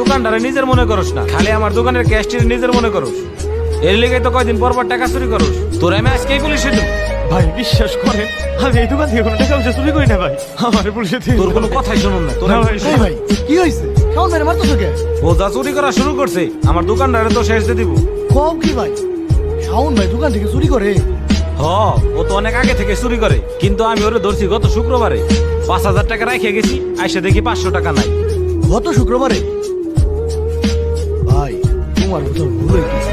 দোকানদারে নিজের মনে করস না, খালি আমার দোকানের ক্যাশটির নিজের মনে করস। এর লেগে তো কয়দিন পর পর টাকা চুরি করস। তোর আমি আজকেই পুলিশে দেব। ভাই বিশ্বাস করেন, আমি এই দোকান থেকে কোনো টাকা পয়সা চুরি করি না ভাই। আমার পুলিশে তোর কোনো কথাই শুনুন না। তোর না ভাই, এই ভাই কি হয়েছে? শাওন ভাই মারতেছো কে? ও যা চুরি করা শুরু করছে আমার দোকানদারে তো শেষ দিয়ে দিব। কও কি ভাই? শাওন ভাই দোকান থেকে চুরি করে? হ, ও তো অনেক আগে থেকে চুরি করে, কিন্তু আমি ওরে ধরছি গত শুক্রবারে। 5,000 টাকা রাখে গেছি, আইসা দেখি 500 টাকা নাই। গত শুক্রবারে? ভাই তোমার তো ভুল হইতেছে।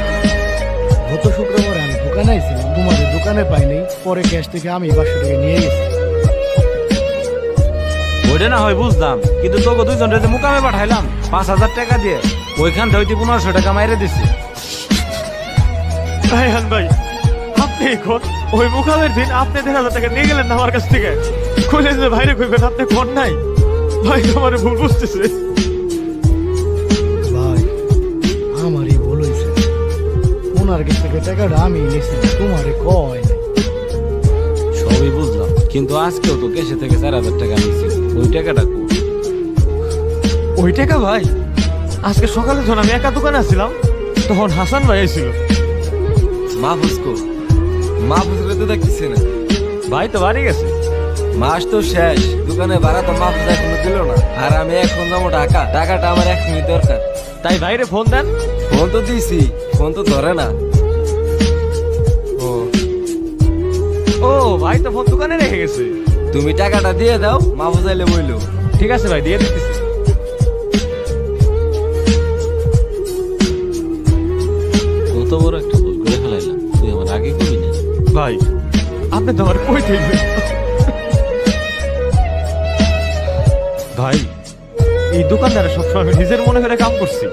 গত শুক্রবারে আমি দোকানে আইছিলাম, তোমাদের দোকানে পাই নাই, পরে ক্যাশ থেকে আমি 500 টাকা নিয়ে গেছি। ওইটা না হয় বুঝলাম, কিন্তু তোকে দুইজন রেতে মুকামে পাঠাইলাম 5,000 টাকা দিয়ে, ওইখান থেকে 1500 টাকা মাইরে দিছি। রায়হান ভাই, আপনি এখন ওই মুখামের দিন আপনি 1,000 টাকা নিয়ে গেলেন না আমার কাছ থেকে। খুলে যে ভাইরে কইবেন আপনি কোন নাই। ভাই আমার ভুল বুঝতেছে। ভাই আমারই ভুল হয়েছে, ওনার কাছ থেকে টাকাটা আমি নিয়েছি, তোমারে কয় নাই। সবই বুঝলাম, কিন্তু আজকেও তো কেসে থেকে 4,000 টাকা নিছি। ওই টাকাটা কো? ওই টাকা ভাই, আজকে সকালে যখন আমি একা দোকানে আসছিলাম তখন হাসান ভাই এসেছিল। মাহফুজ কো? মাহফুজকে তো দেখতেছি না। ভাই তো বাড়ি গেছে। মাস তো শেষ, দোকানে ভাড়া তো মাহফুজ এখনো দিল না। আর আমি এখন যাবো ঢাকা, টাকাটা আমার এখনই দরকার। তাই ভাইরে ফোন দেন। ফোন তো দিয়েছি, ফোন তো ধরে না। ও ও ভাই তো ফোন দোকানে রেখে গেছে। তুমি টাকাটা দিয়ে দাও, মাহফুজ আইলে বইলো। ঠিক আছে ভাই, দিয়ে দিতেছি। কত বড় একটা ভুল করে ফেলাইলাম, তুই আমার আগে কবি না। ভাই আপনি তো আমার কই থাকবেন। ভাই এই দোকানদারে সবসময় আমি নিজের মনে করে কাম করছি,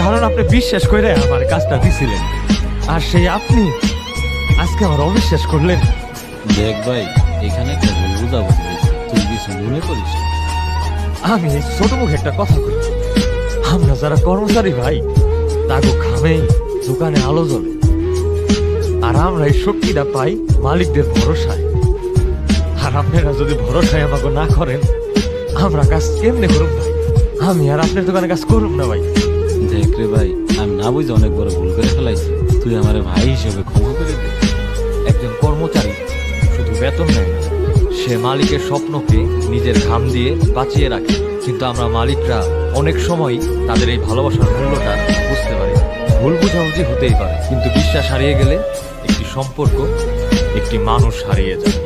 কারণ আপনি বিশ্বাস করে আমার কাজটা দিছিলেন, আর সেই আপনি আজকে আমার অবিশ্বাস করলেন। দেখ ভাই, এখানে একটা ভুল বুঝাবুঝি হয়েছে, তুই কিছু মনে করিস না। আমি এই ছোট মুখে একটা কথা কই, আমরা যারা কর্মচারী ভাই, তাকে খামেই দোকানে আলো জ্বলে, আর আমরা এই শক্তিটা পাই মালিকদের ভরসায়। আর আপনারা যদি ভরসায় আমাকে না করেন, আমরা কাজ কেমনে করুন ভাই? আমি আর আপনার দোকানে কাজ করুন না ভাই। দেখ রে ভাই, আমি না বুঝে অনেক বড় ভুল করে ফেলাইছি, তুই আমার ভাই হিসেবে ক্ষমা করে দে। একজন কর্মচারী শুধু বেতন নেয় না, সে মালিকের স্বপ্নকে নিজের ঘাম দিয়ে বাঁচিয়ে রাখে। কিন্তু আমরা মালিকরা অনেক সময় তাদের এই ভালোবাসার মূল্যটা বুঝতে পারি না। ভুল বোঝাবুঝি হতেই পারে, কিন্তু বিশ্বাস হারিয়ে গেলে একটি সম্পর্ক, একটি মানুষ হারিয়ে যায়।